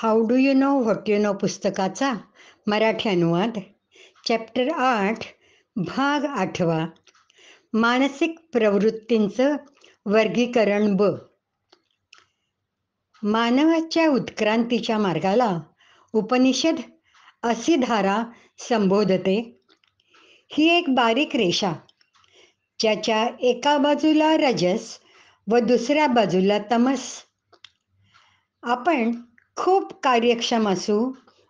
How do you know what you know पुस्तकाचा मराठी अनुवाद. Chapter 8, भाग 8. मानसिक प्रवृत्तींचं वर्गीकरण ब. मानवाच्या उत्क्रांतीच्या मार्गाला उपनिषद अशी धारा संबोधते. ही एक बारीक रेषा, ज्याच्या एका बाजूला रजस व दुसऱ्या बाजूला तमस. आपण खूप कार्यक्षम असू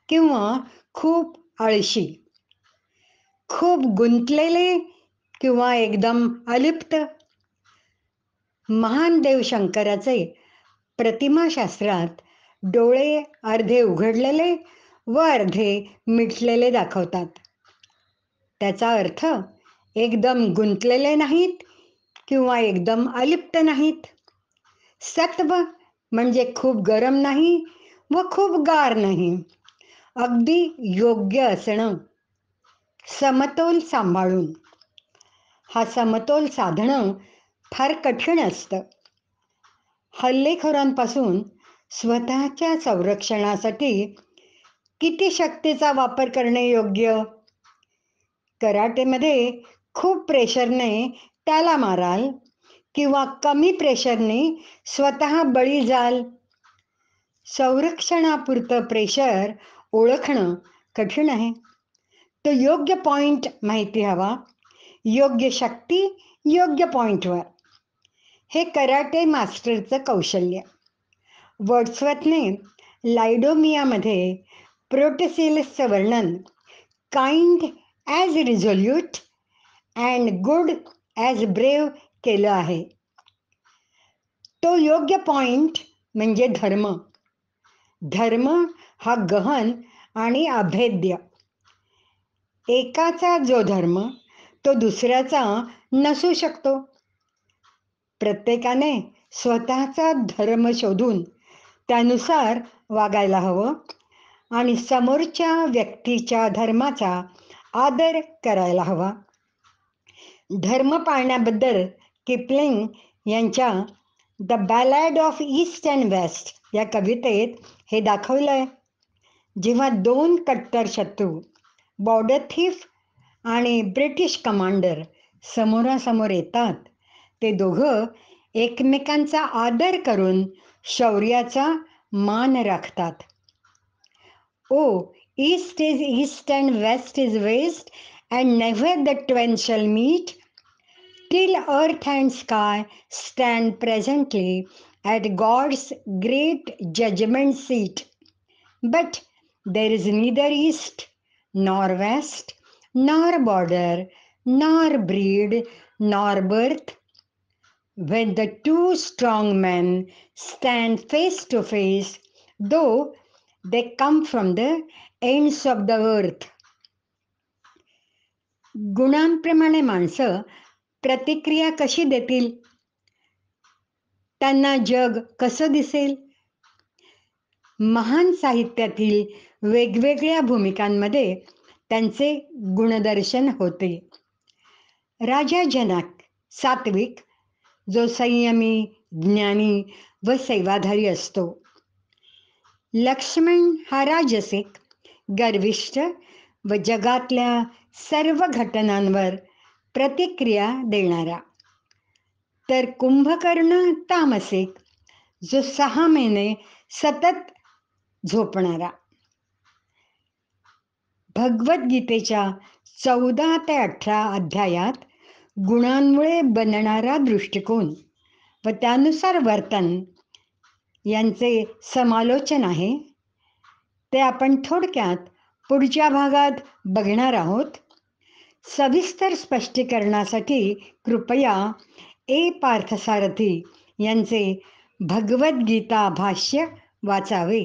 किंवा खूप आळशी, खूप गुंतलेले किंवा एकदम अलिप्त. महान देवशंकराचे प्रतिमाशास्त्रात डोळे अर्धे उघडलेले व अर्धे मिटलेले दाखवतात. त्याचा अर्थ एकदम गुंतलेले नाहीत किंवा एकदम अलिप्त नाहीत. सत्व म्हणजे खूप गरम नाही व खूप गार नाही, अगदी योग्य असणं, समतोल सांभाळून. हा समतोल साधणं फार कठीण असतं. हल्लेखोरांपासून स्वतःच्या संरक्षणासाठी किती शक्तीचा वापर करणे योग्य? कराटेमध्ये खूप प्रेशरने त्याला माराल किंवा कमी प्रेशरने स्वतः बळी जाल. संरक्षणापुरतं प्रेशर ओळखणं कठीण आहे. तो योग्य पॉइंट माहिती हवा, योग्य शक्ती योग्य पॉइंटवर. हे कराटे मास्टरचं कौशल्य. वर्ड्सवर्थने लायडोमियामध्ये प्रोटेसिलसचं वर्णन kind as resolute and good as brave केलं आहे. तो योग्य पॉइंट म्हणजे धर्म. धर्म हा गहन आणि अभेद्य. एकाचा जो धर्म तो दुसऱ्याचा नसू शकतो. प्रत्येकाने स्वतःचा धर्म शोधून त्यानुसार वागायला हवं आणि समोरच्या व्यक्तीच्या धर्माचा आदर करायला हवा. धर्म पाळण्याबद्दल किपलिंग यांच्या the ballad of East and West या कवितेत हे दाखवलंय. जेव्हा दोन कट्टर शत्रू, बॉर्डर थीफ आणि ब्रिटिश कमांडर समोरासमोर येतात, ते दोघं एकमेकांचा आदर करून शौर्याचा मान राखतात. O east is east and west is west and never the twain shall meet till earth and sky stand presently at God's great judgment seat. But there is neither east nor west, nor border, nor breed, nor birth. When the two strong men stand face to face, though they come from the ends of the earth. गुणांप्रमाणे माणसं प्रतिक्रिया कशी देतील? त्यांना जग कसं दिसेल? महान साहित्यातील वेगवेगळ्या भूमिकांमध्ये त्यांचे गुणदर्शन होते. राजा जनक सात्विक, जो संयमी, ज्ञानी व सेवाधारी असतो. लक्ष्मण हा राजसिक, गर्विष्ठ व जगातल्या सर्व घटनांवर प्रतिक्रिया देणारा. तर कुंभकर्ण तामसिक, जो 6 महिने सतत झोपणारा. भगवद्गीतेच्या 14 ते 18 अध्यायात गुणांमुळे बनणारा दृष्टिकोन व त्यानुसार वर्तन यांचे समालोचन आहे. ते आपण थोडक्यात पुढच्या भागात बघणार आहोत. सविस्तर स्पष्टीकरणासाठी कृपया ए पार्थसारथी यांचे भगवद्गीता भाष्य वाचावे.